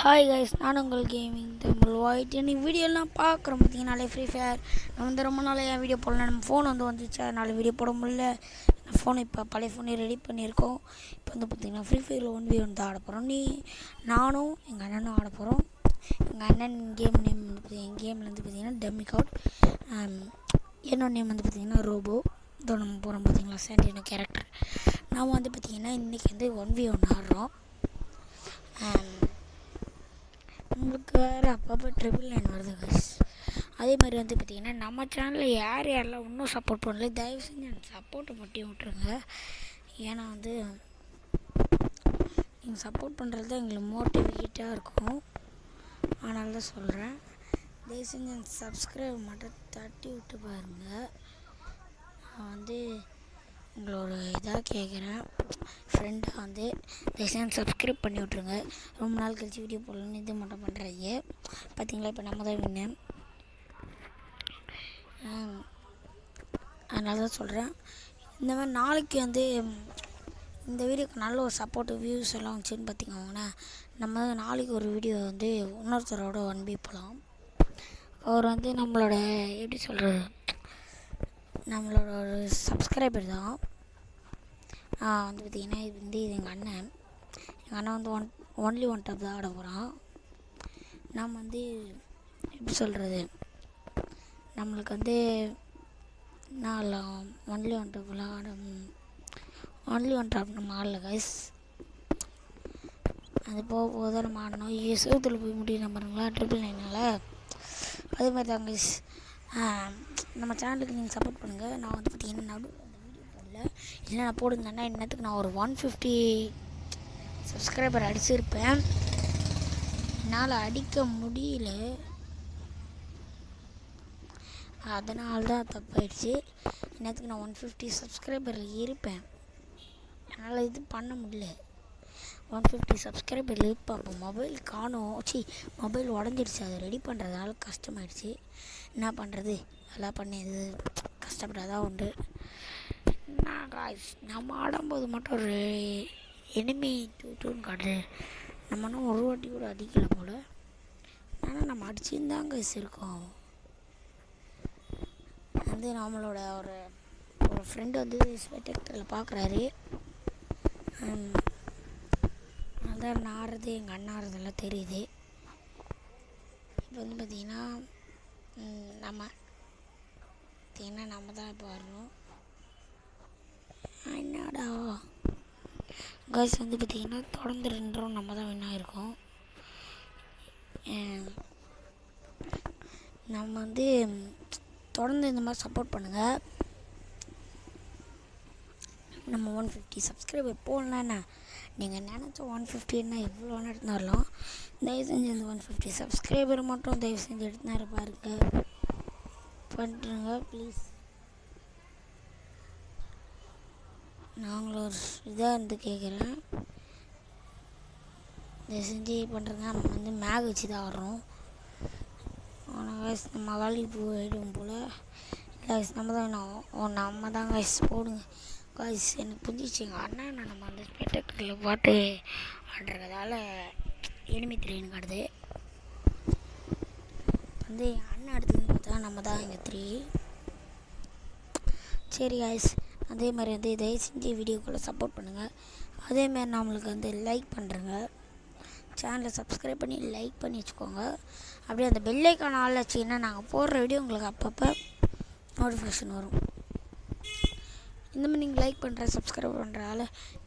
Hi guys, நான் உங்கள் gaming Tamil white. இன்னைக்கு வீடியோலாம் பார்க்குறோம் பார்த்தீங்கன்னாலே ஃப்ரீ ஃபயர். நான் வந்து ரொம்ப நாள் என் வீடியோ போடல, நம்ம ஃபோன் வந்துச்சு, அதனால் வீடியோ போட முடியல. ஃபோன் இப்போ பழைய ஃபோனே ரெடி பண்ணியிருக்கோம். இப்போ வந்து பார்த்திங்கன்னா ஃப்ரீ ஃபயரில் 1v1 தான் ஆட போகிறோம். நானும் எங்கள் அண்ணனும் ஆட போகிறோம். எங்கள் அண்ணன் கேம் நேம் வந்து என் கேமில் வந்து பார்த்திங்கன்னா டம்மி கவுட், என்னோட நேம் வந்து பார்த்திங்கன்னா ரோபோ. இதோ நம்ம போகிறோம் பார்த்திங்களா, சாண்டினோ கேரக்டர். நாம் வந்து பார்த்திங்கன்னா இன்றைக்கி வந்து 1v1 ஆடுறோம். உங்களுக்கு வேறு அப்பப்போ 999 வருது கைஸ். அதே மாதிரி வந்து பார்த்திங்கன்னா நம்ம சேனலில் யாரெல்லாம் இன்னும் சப்போர்ட் பண்ணல, தயவு செஞ்சு எனக்கு சப்போர்ட்டை மட்டும் விட்டுருங்க. ஏன்னா வந்து நீங்கள் சப்போர்ட் பண்ணுறது தான் எங்களுக்கு மோட்டிவேட்டாக இருக்கும். அதனால தான் சொல்கிறேன், தயவு செஞ்சு எனக்கு சப்ஸ்கிரைப் மட்டும் தட்டி விட்டு பாருங்கள். நான் வந்து உங்களோட இதாக கேட்குறேன், ஃப்ரெண்டாக வந்து தயவுசெய்து சப்ஸ்கிரைப் பண்ணி விட்ருங்க. ரொம்ப நாள் கழிச்சு வீடியோ போடலன்னு இது மட்டும் பண்ணுறீங்க பார்த்தீங்களா. இப்போ நம்ம தான் வின்னு, அதனால தான் சொல்கிறேன். இந்த மாதிரி நாளைக்கு வந்து இந்த வீடியோக்கு நல்ல ஒரு சப்போர்ட்டு வியூஸ் எல்லாம் வந்துச்சுன்னு பார்த்திங்கன்னா, நம்ம நாளைக்கு ஒரு வீடியோ வந்து இன்னொருத்தரோட 1v போகலாம். அவர் வந்து நம்மளோட எப்படி சொல்கிறது, நம்மளோட ஒரு சப்ஸ்கிரைபர் தான். வந்து பார்த்திங்கன்னா இது வந்து எங்கள் அண்ணன் வந்து ஒன்லி ஒன் டாப் தான் ஆட போகிறான். நாம் வந்து எப்படி சொல்கிறது, நம்மளுக்கு வந்து நான் ஒன்லி ஒன் டாப்லாம் ஒன்லி ஒன் டாப் நம்ம ஆடல கைஸ். அது போக தான் நம்ம ஆடணும். செவத்தில் போய் முடியும் நம்புறீங்களா 999. அதே மாதிரி தான் கைஸ், நம்ம சேனலுக்கு நீங்கள் சப்போர்ட் பண்ணுங்கள். நான் வந்து பார்த்திங்கன்னா நடுவில் அந்த வீடியோ போடல, இல்லை நான் போடுங்கன்னா இன்னத்துக்கு நான் ஒரு 150 சப்ஸ்கிரைபர் அடிச்சிருப்பேன். என்னால் அடிக்க முடியல, அதனால தான் தப்பாயிடுச்சு. இன்னத்துக்கு நான் 150 சப்ஸ்கிரைபரில் இருப்பேன், என்னால் இது பண்ண முடியல. 150 சப்ஸ்கிரைபரில் இருப்பேன். அப்போ மொபைல் காணும், மொபைல் உடஞ்சிடுச்சு. அதை ரெடி பண்ணுறதுனால கஷ்டமாயிடுச்சு. என்ன பண்ணுறது, எல்லாம் பண்ணி இது கஷ்டப்படாதான் உண்டு. நான் காய்ஸ் நம்ம ஆடும்போது மட்டும் ஒரு எனிமி டூன்னு காட்டுது. நம்ம இன்னும் ஒரு வாட்டி கூட அடிக்கலை போல், ஆனால் நம்ம அடிச்சுருந்தாங்க கைஸ் இருக்கோம். வந்து நம்மளோட ஒரு ஃப்ரெண்டு வந்து ஸ்பெக்டேட்டரில் பார்க்குறாரு. அதான் நான் ஆடுறது எங்கள் அண்ணா ஆடுறதெல்லாம் தெரியுது. இப்போ வந்து பார்த்திங்கன்னா நம்ம தான் இப்போ வரணும். என்னடா கைஸ் வந்து பார்த்திங்கன்னா தொடர்ந்து 2 ரவுண்ட் நம்ம தான் வின் ஆகிருக்கோம். நம்ம வந்து தொடர்ந்து இந்த மாதிரி சப்போர்ட் பண்ணுங்கள். நம்ம 150 சப்ஸ்கிரைபர் போடலன்னா நீங்கள் நினச்ச 150ன்னா எவ்வளோ வேணால் எடுத்துன்னு வரலாம். தயவு செஞ்சு அந்த 150 சப்ஸ்கிரைபர் மட்டும் தயவு செஞ்சு எடுத்துன்னு பாருங்க, பண்ணுறங்க ப்ளீஸ். நாங்களும் ஒரு இதாக இருந்து கேட்குறேன், தயவு செஞ்சு பண்ணுறங்க. நம்ம வந்து மேக் வச்சு தான் ஆடுறோம். ஆனால் வயசு நம்ம வேலைக்கு போயிடுவோம் போல். இல்லை நம்ம தான் நம்ம தான் வயசு போடுங்க காய்ஸ். எனக்கு புரிஞ்சிச்சு, எங்கள் அண்ணா நம்ம வந்து ஸ்பெக்டேட்டரில் பாட்டு ஆடுறதால எனிமி த்ரீன்னு காட்டுது. வந்து என் அண்ணன் அடுத்ததுன்னு பார்த்தா நம்ம தான் இங்கே 3. சரி காய்ஸ், அதே மாதிரி வந்து தயவு செஞ்சு வீடியோக்குள்ளே சப்போர்ட் பண்ணுங்கள். அதேமாதிரி நம்மளுக்கு வந்து லைக் பண்ணுறங்க, சேனலை சப்ஸ்கிரைப் பண்ணி லைக் பண்ணி வச்சுக்கோங்க. அப்படியே அந்த பெல் ஐக்கான் ஆல் வச்சிங்கன்னா நாங்கள் போடுற வீடியோ உங்களுக்கு அப்பப்போ நோட்டிஃபிகேஷன் வரும். இந்த மாதிரி நீங்கள் லைக் பண்ணுற சப்ஸ்கிரைப் பண்ணுறதால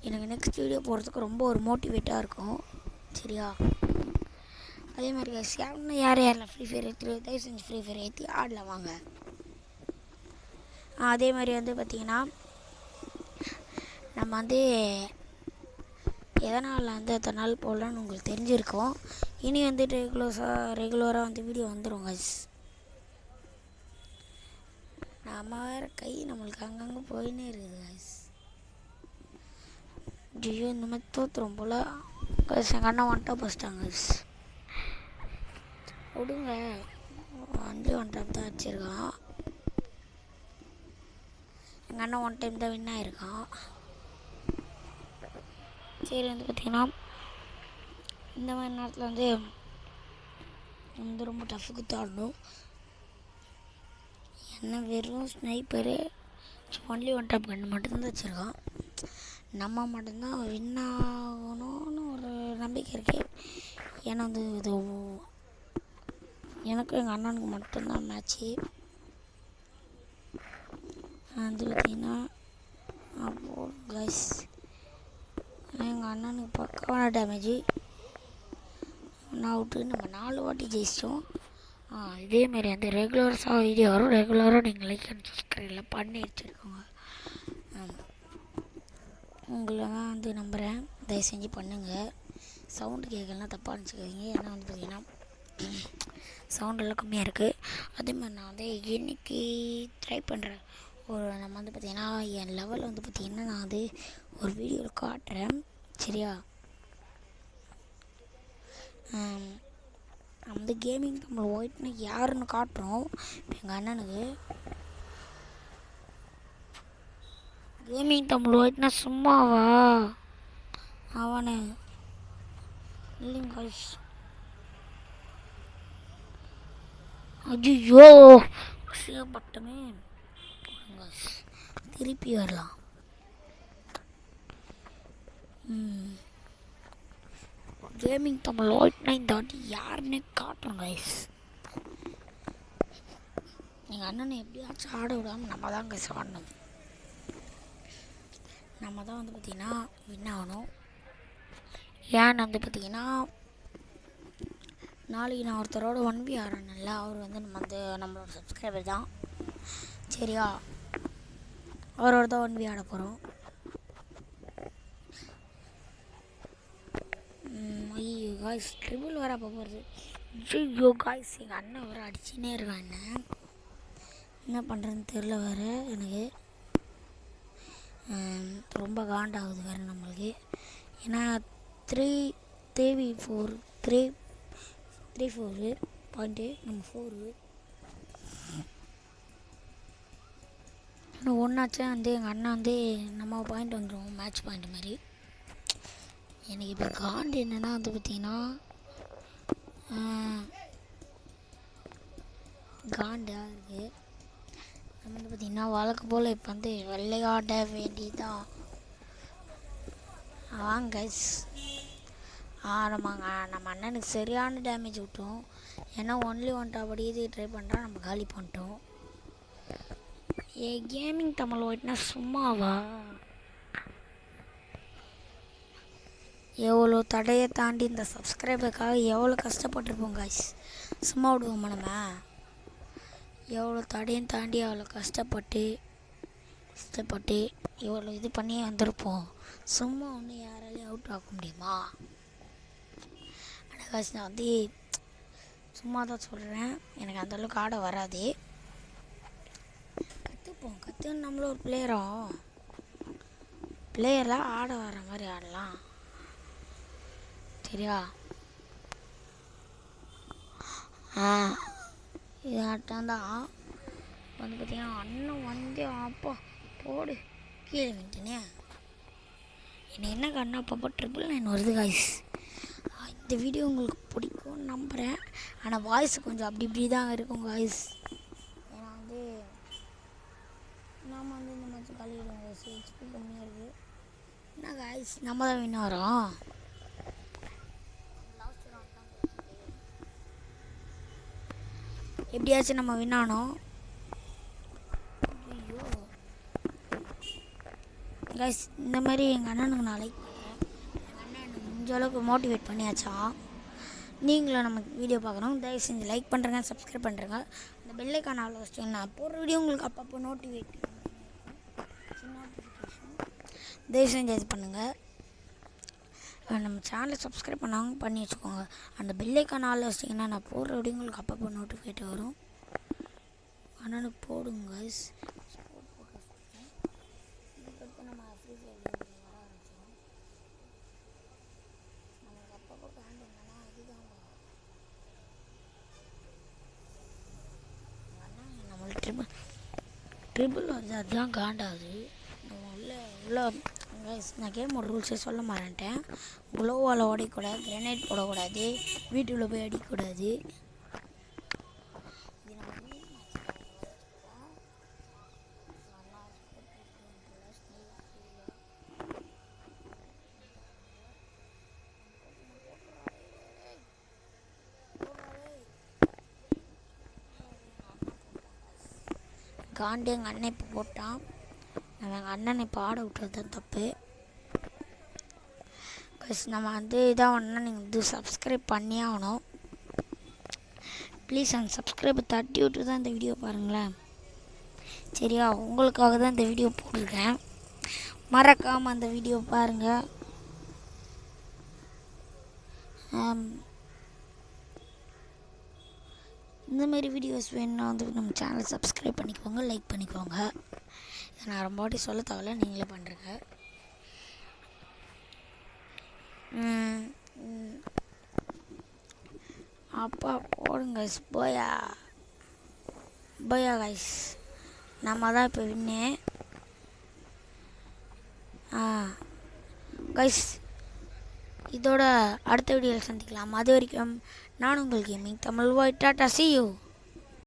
எனக்கு நெக்ஸ்ட் வீடியோ போடுறதுக்கு ரொம்ப ஒரு மோட்டிவேட்டாக இருக்கும். சரியா, அதே மாதிரி யாரெல்லாம் ஃப்ரீ ஃபயர் ஏற்றி தயவு செஞ்சு ஃப்ரீ ஃபயர் ஏற்றி ஆடலாம் வாங்க. அதே மாதிரி வந்து பார்த்திங்கன்னா நம்ம வந்து எதனால் வந்து அத்தனை நாள் போடலான்னு உங்களுக்கு தெரிஞ்சிருக்கோம். இனி வந்துட்டு ரெகுலராக வந்து வீடியோ வந்துடும் கைஸ். நம்ம வேறு கை நம்மளுக்கு அங்கங்கே போயின்னே இருக்குது கைஸ். ஐயோ இந்த மாதிரி தோற்றுரும் போல் கைஸ். எங்கள் அண்ணா ஒன் பஸ்ட்டாங்க கைஸ், விடுங்க. ஒன்லி ஒன் டாப் தான் அடிச்சிருக்கான். எங்கள் அண்ணன் 1 டைம் தான் வின் ஆகிருக்கான். சரி வந்து பார்த்திங்கன்னா இந்த மாதிரி நேரத்தில் வந்து ரொம்ப டஃப் குத்தாடணும். என்ன வெறும் ஸ்னைப்பரு ஒன்லி ஒன் டாப் கன்று மட்டும்தான் வச்சுருக்கான். நம்ம மட்டும்தான் வின் ஆகணும்னு ஒரு நம்பிக்கை இருக்குது. ஏன்னா வந்து இது எனக்கும் எங்கள் அண்ணனுக்கு மட்டும்தான் மேட்ச்சு. வந்து பார்த்திங்கன்னா அப்போது கைஸ் எங்கள் அண்ணனுக்கு பக்காவான டேமேஜு நான் விட்டு நம்ம 4 வாட்டி ஜெயிச்சிட்டோம். இதேமாரி வந்து ரெகுலர்ஸாக வீடியோ வரும். ரெகுலராக நீங்கள் லைக் அண்ட் சப்ஸ்கிரைப்லாம் பண்ணி வச்சுருக்கோங்க. உங்களை தான் வந்து நம்புகிறேன். தயவு செஞ்சு பண்ணுங்கள். சவுண்டு கேட்கலாம் தப்பாக நினச்சிக்காதீங்க. ஏன்னா வந்து பார்த்திங்கன்னா சவுண்டெல்லாம் கம்மியாக இருக்குது. அதேமாதிரி நான் வந்து இன்றைக்கி ட்ரை பண்ணுறேன். நம்ம வந்து பார்த்திங்கன்னா என் லெவல் வந்து பார்த்திங்கன்னா நான் வந்து ஒரு வீடியோவில் காட்டுறேன். சரியா? நம்ம வந்து கேமிங் தமிழ் ஒயிட்னு யாருன்னு காட்டுறோம். எங்கள் அண்ணனுக்கு கேமிங் தமிழ் ஒயிட்னா சும்மாவா அவனு இல்லைங்க கைஸ். ஐயோ விஷயப்பட்டமே. திருப்பி வரலாம். கேமிங் தமிழ் ஒயிட்னா இந்த வாட்டி யாருன்னே காட்டுறோம் கைஸ். எங்கள் அண்ணனை எப்படியாச்சும் ஆட விடாமல் நம்ம தான் கைஸ் ஆடணும். நம்ம தான் வந்து பார்த்திங்கன்னா வின் ஆகணும். ஏன்னு வந்து பார்த்திங்கன்னா நாளைக்கு நான் ஒருத்தரோட 1v ஆடுறேன்ல, அவர் வந்து நம்மளோட சப்ஸ்கிரைபர் தான். சரியா? அவரோட தான் 1v ஆட போகிறோம். ஐயோ காய்ஸ் ட்ரிபிள் வர போகிறது. ஐயோ காய்ஸ் எங்கள் அண்ணன் வர அடிச்சுன்னே இருக்கான். என்ன பண்ணுறதுன்னு தெரில வேறு எனக்கு. ரொம்ப காண்டாகுது வேறு நம்மளுக்கு. ஏன்னா 3v4 பாயிண்ட்டு நம்ம 4 இன்னும் ஒன்றாச்சும் வந்து எங்கள் அண்ணன் வந்து நம்ம பாயிண்ட் வந்துடும். மேட்ச் பாயிண்ட் மாதிரி. எனக்கு இப்போ காண்டு என்னென்னா வந்து பார்த்திங்கன்னா காண்டாக இருக்குது. நம்ம வந்து பார்த்திங்கன்னா வழக்கு போல் இப்போ வந்து விளையாட வேண்டியதான். வாங்க கைஸ். நம்ம அண்ணனுக்கு சரியான டேமேஜ் விட்டோம். ஏன்னா ஒன்லி ஒன் டாப் அடிக்கிறது ட்ரை பண்ணுறா. நம்ம காலி பண்ணிட்டோம். கேமிங் தமிழ் ஒயிட்னா சும்மாவா? எவ்வளோ தடையை தாண்டி இந்த சப்ஸ்கிரைபருக்காக எவ்வளோ கஷ்டப்பட்டுருப்போம் காய்ஸ். சும்மா விடுவோமா நம்ம? எவ்வளோ தடையும் தாண்டி அவ்வளோ கஷ்டப்பட்டு எவ்வளோ இது பண்ணி வந்திருப்போம். சும்மா ஒன்று யாராலையும் அவுட் ஆக முடியுமா? ஆனால் காய்ஸ் நான் வந்து சும்மா தான் சொல்கிறேன். எனக்கு அந்தளவுக்கு ஆட வராது. கற்றுன்னு நம்மளும் ஒரு பிளேயர்லாம் ஆட வர மாதிரி ஆடலாம். சரியா? இது ஆட்டம் தான் வந்து பார்த்திங்கன்னா அண்ணன் வந்து அப்பா போடு கீழே விட்டுனே. என்ன கண்ணா அப்பப்போ 999 வருது காய்ஸ். இந்த வீடியோ உங்களுக்கு பிடிக்கும்னு நம்புகிறேன். ஆனால் வாய்ஸ் கொஞ்சம் அப்படி இப்படி தான் இருக்கும் காய்ஸ். ஏன்னா வந்து நாம் வந்து இந்த மாதிரி கழிவிடுவோம். ஹெச்பி கம்மியாக இருக்குது. என்ன காய்ஸ் நம்ம தான் வின் வரோம். எப்படியாச்சும் நம்ம வின் ஆனோம். ஐயோ கைஸ் இந்த மாதிரி எங்கள் அண்ணனுக்கு நான் லைக் பண்ணுறேன். எங்கள் அண்ணன் எனக்கு முடிஞ்ச அளவுக்கு மோட்டிவேட் பண்ணியாச்சான். நீங்களும் நம்ம வீடியோ பார்க்குறோம். தயவு செஞ்சு லைக் பண்ணுறங்க, சப்ஸ்கிரைப் பண்ணுறங்க. இந்த பெல்லைக்கான அவ்வளோ வச்சுட்டு நான் போடுற வீடியோ உங்களுக்கு அப்பப்போ நோட்டிஃபிகேஷன் தயவு செஞ்சு இது பண்ணுங்கள். நம்ம சேனலை சப்ஸ்கிரைப் பண்ணாங்க பண்ணி வச்சுக்கோங்க. அந்த பெல்லைக்கான ஆள் வச்சிட்டிங்கன்னா நான் போடுற வீடியோ உங்களுக்கு அப்பப்போ நோட்டிஃபிகேட் வரும். அண்ணனுக்கு போடுங்க கைஸ். இதுக்கடுத்து நம்ம ஃப்ரீ ஃபயர் வர ஆரம்பிச்சிடும். நமக்கு அப்பப்போ பேண்ட் என்னன்னா இதுதான் நம்மளுக்கு ட்ரிபிள் வருது. அதுதான் காண்டாகுது. நம்ம உள்ள கைஸ் நான் கேமோட ரூல்ஸே சொல்ல மாட்டேன். குளோவால் ஓடக்கூடாது, கிரனைட் போடக்கூடாது, வீட்டுக்குள்ளே போய் அடிக்கக்கூடாது. காண்டு எங்கள் அண்ணன் இப்போ போட்டான். நம்ம எங்கள் அண்ணனை இப்போ ஆட விட்டுறது தான் தப்பு. நம்ம வந்து இதாக ஒன்றா நீங்கள் வந்து சப்ஸ்கிரைப் பண்ணி ஆகணும். ப்ளீஸ் அந்த சப்ஸ்கிரைபை தட்டி விட்டு தான் இந்த வீடியோ பாருங்களேன். சரியா, உங்களுக்காக தான் இந்த வீடியோ போட்டிருக்கேன். மறக்காமல் அந்த வீடியோ பாருங்கள். இந்தமாரி வீடியோஸ் வேணும்னா வந்து நம்ம சேனலை சப்ஸ்கிரைப் பண்ணிக்கோங்க, லைக் பண்ணிக்கோங்க. இதை நான் ரொம்ப வாட்டி சொல்ல தேவையில்ல, நீங்களே பண்ணுறங்க. அப்பா போடுங்க போயா போயா கைஸ், நம்ம தான் இப்போ வின்னு. கைஸ் இதோட அடுத்த வீடியோவில் சந்திக்கலாம். அது வரைக்கும் நான் உங்கள் gaming Tamil why. Tata, see you.